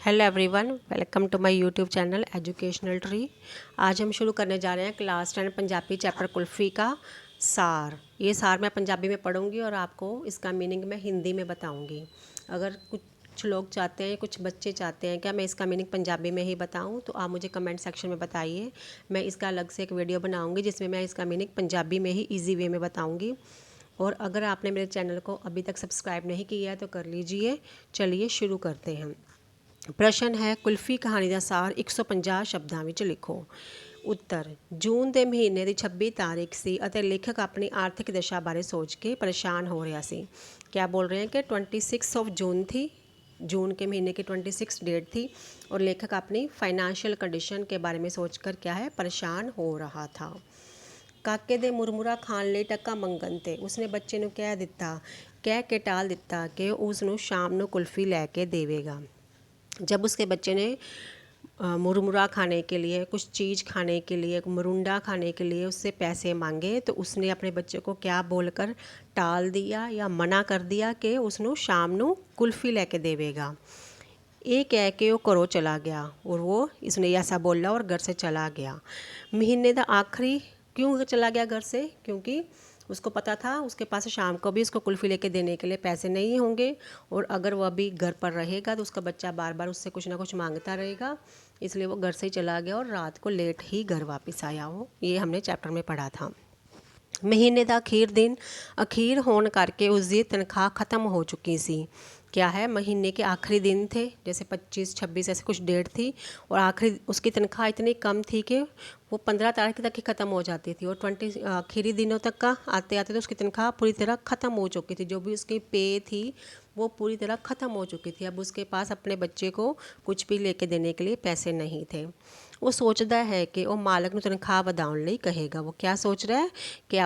Hello everyone, welcome to my YouTube channel educational tree. आज हम शुरू करने जा रहे हैं क्लास 10 पंजाबी चैप्टर कुल्फ़ी का सार। ये सार मैं पंजाबी में पढ़ूंगी और आपको इसका मीनिंग मैं हिंदी में बताऊंगी। अगर कुछ लोग चाहते हैं, कुछ बच्चे चाहते हैं क्या मैं इसका मीनिंग पंजाबी में ही बताऊं, तो आप मुझे कमेंट सेक्शन में बताइए। मैं इसका अलग से एक वीडियो बनाऊँगी जिसमें मैं इसका मीनिंग पंजाबी में ही ईजी वे में बताऊँगी। और अगर आपने मेरे चैनल को अभी तक सब्सक्राइब नहीं किया है तो कर लीजिए। चलिए शुरू करते हैं। प्रश्न है, कुल्फ़ी कहानी का सार 150 शब्दों में लिखो। उत्तर, जून के महीने की 26 तारीख सी अते लेखक अपनी आर्थिक दशा बारे सोच के परेशान हो रहा सी। क्या बोल रहे हैं कि 26 ऑफ जून थी, जून के महीने की 26 डेट थी और लेखक अपनी फाइनेंशियल कंडीशन के बारे में सोचकर क्या है, परेशान हो रहा था। काके दे मुरमुरा खाण लई टक्का मंगन ते उसने बच्चे ਨੂੰ कह दिता, कह के टाल दिता कि उसनू शाम ਨੂੰ कुल्फ़ी लैके देवेगा। जब उसके बच्चे ने मुरमुरा खाने के लिए, कुछ चीज़ खाने के लिए, मरुंडा खाने के लिए उससे पैसे मांगे तो उसने अपने बच्चे को क्या बोलकर टाल दिया या मना कर दिया कि उसनू शाम ਨੂੰ कुल्फ़ी लेके देवेगा। ये कह के वो घरों चला गया और वो इसने ऐसा बोला और घर से चला गया। महीने का आखिरी क्यों चला गया घर से? क्योंकि उसको पता था उसके पास शाम को भी उसको कुल्फ़ी लेके देने के लिए पैसे नहीं होंगे और अगर वह भी घर पर रहेगा तो उसका बच्चा बार बार उससे कुछ ना कुछ मांगता रहेगा। इसलिए वो घर से ही चला गया और रात को लेट ही घर वापस आया। वो ये हमने चैप्टर में पढ़ा था। महीने का अखीर दिन अखीर होने करके उसकी तनख्वाह ख़त्म हो चुकी सी। क्या है, महीने के आखिरी दिन थे, जैसे 25 26 ऐसे कुछ डेट थी और आखिरी उसकी तनख्वाह इतनी कम थी कि वो 15 तारीख तक ही ख़त्म हो जाती थी और 20 आखिरी दिनों तक का आते आते तो उसकी तनख्वाह पूरी तरह ख़त्म हो चुकी थी। जो भी उसकी पे थी वो पूरी तरह ख़त्म हो चुकी थी। अब उसके पास अपने बच्चे को कुछ भी लेके देने के लिए पैसे नहीं थे। वो सोचता है कि वो मालिक ਨੂੰ तनख्वाह ਵਧਾਉਣ ਲਈ कहेगा। वो क्या सोच रहा है कि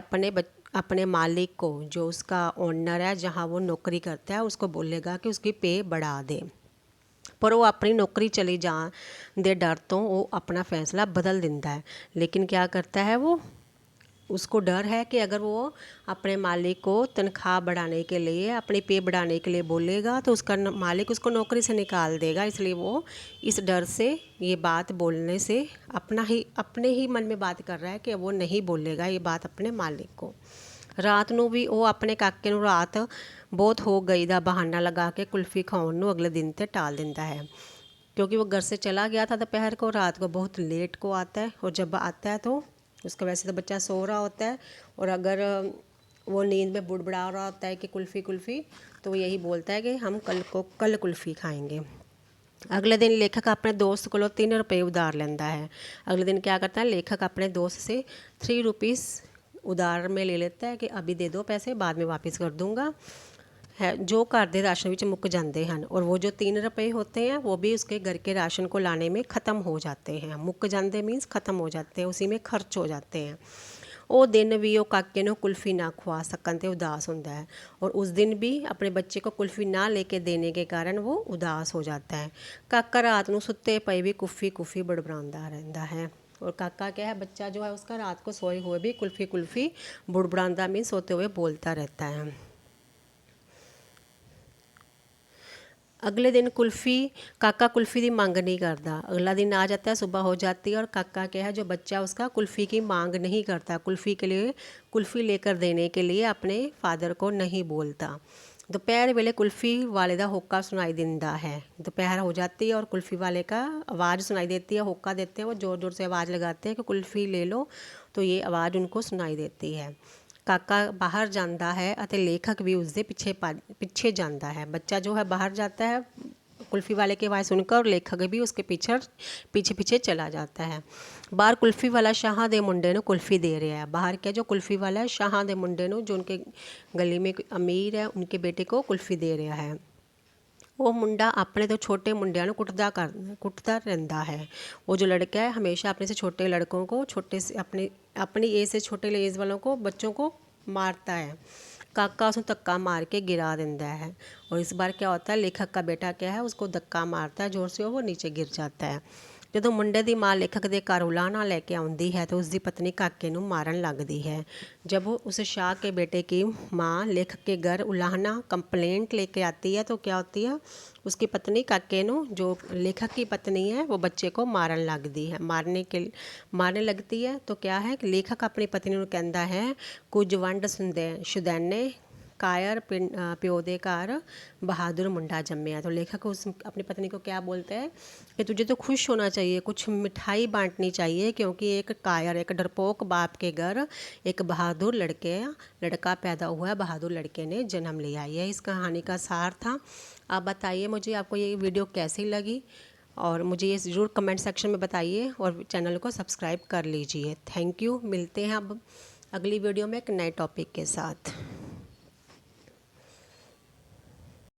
अपने मालिक को, जो उसका ओनर है, जहाँ वो नौकरी करता है, उसको बोलेगा कि उसकी पे बढ़ा दे। पर वो अपनी नौकरी चली जाने दे डर तो वो अपना फैसला बदल देता है। लेकिन क्या करता है वो, उसको डर है कि अगर वो अपने मालिक को तनख्वाह बढ़ाने के लिए, अपनी पे बढ़ाने के लिए बोलेगा तो उसका मालिक उसको नौकरी से निकाल देगा। इसलिए वो इस डर से ये बात बोलने से अपने ही मन में बात कर रहा है कि वो नहीं बोलेगा ये बात अपने मालिक को। रात ਨੂੰ भी वो अपने काके ਨੂੰ रात बहुत हो गई ਦਾ बहाना लगा के कुल्फ़ी खाने ਨੂੰ अगले दिन ते टाल देता है। क्योंकि वो घर से चला गया था दोपहर को, रात को बहुत लेट को आता है और जब आता है तो उसका वैसे तो बच्चा सो रहा होता है और अगर वो नींद में बुड़बुड़ा रहा होता है कि कुल्फ़ी कुल्फ़ी, तो वो यही बोलता है कि हम कल कुल्फ़ी खाएंगे। अगले दिन लेखक अपने दोस्त को 3 रुपये उधार लेता है। अगले दिन क्या करता है, लेखक अपने दोस्त से 3 रुपीज़ उधार में ले लेता है कि अभी दे दो पैसे, बाद में वापस कर दूंगा। है जो घर के राशन में मुक जाते हैं और वो जो 3 रुपये होते हैं वो भी उसके घर के राशन को लाने में ख़त्म हो जाते हैं। मुक जाते मीन्स ख़त्म हो जाते हैं, उसी में खर्च हो जाते हैं। वो दिन भी वो काके ਨੂੰ कुल्फ़ी ना खुआ सकन ते उदास होता है और उस दिन भी अपने बच्चे को कुल्फ़ी ना लेके देने के कारण वो उदास हो जाता है। काका रात को सुते पे भी कुफ़ी कुफ़ी बड़बड़ाता रहता है। और काका क्या है, बच्चा जो है उसका रात को सोए हुए भी कुल्फ़ी कुल्फ़ी बुड़बड़ाता मीन्स सोते हुए बोलता रहता है। अगले दिन काका कुल्फ़ी की मांग नहीं करता। अगला दिन आ जाता है, सुबह हो जाती है और काका क्या है, जो बच्चा उसका कुल्फ़ी की मांग नहीं करता, कुल्फ़ी लेकर देने के लिए अपने फादर को नहीं बोलता। दोपहर वेले कुल्फ़ी वाले का होका सुनाई देता है। दोपहर हो जाती है और कुल्फ़ी वाले का आवाज़ सुनाई देती है, होका देते हैं, वो ज़ोर ज़ोर से आवाज़ लगाते हैं कि कुल्फ़ी ले लो, तो ये आवाज़ उनको सुनाई देती है। काका बाहर जाता है और लेखक भी उसके पिछे जाता है। बच्चा जो है बाहर जाता है कुल्फ़ी वाले की आवाज़ सुनकर और लेखक भी उसके पीछे पीछे पीछे चला जाता है। बाहर कुल्फ़ी वाला शाह दे मुंडे ਨੂੰ कुल्फ़ी दे रहा है। बाहर क्या, जो कुल्फ़ी वाला है शाह दे मुंडे ਨੂੰ, जो उनके गली में अमीर है, उनके बेटे को कुल्फ़ी दे रहा है। वो मुंडा अपने तो छोटे मुंडिया कुटता रहता है। वो जो लड़का है हमेशा अपने से छोटे लड़कों को, छोटे से अपनी एज से छोटे एज वालों को, बच्चों को मारता है। काका उसको धक्का मार के गिरा देता है और इस बार क्या होता है, लेखक का बेटा क्या है उसको धक्का मारता है जोर से और वो नीचे गिर जाता है। ਜਦੋਂ ਮੁੰਡੇ ਦੀ ਮਾਂ ਲੇਖਕ ਦੇ ਘਰ ਉਲਾਹਨਾ लेके आती है तो उसकी पत्नी काके नूं मारन लगती है। जब वो उस शाह के बेटे की माँ लेखक के घर उलाहना कंप्लेंट लेके आती है तो क्या होती है, उसकी पत्नी काके नूं, जो लेखक की पत्नी है, वो बच्चे को मारन लगती है। मारने लगती है तो क्या है कि लेखक अपनी पत्नी नूं कहता है, कुछ वंड शुदैने कायर प्यो दे घर बहादुर मुंडा जम्मिया। तो लेखक उस अपनी पत्नी को क्या बोलते हैं कि तुझे तो खुश होना चाहिए, कुछ मिठाई बांटनी चाहिए, क्योंकि एक कायर, एक डरपोक बाप के घर एक बहादुर लड़का पैदा हुआ है, बहादुर लड़के ने जन्म लिया। यह इस कहानी का सार था। आप बताइए मुझे आपको ये वीडियो कैसी लगी, और मुझे ये ज़रूर कमेंट सेक्शन में बताइए, और चैनल को सब्सक्राइब कर लीजिए। Thank you. मिलते हैं अब अगली वीडियो में एक नए टॉपिक के साथ।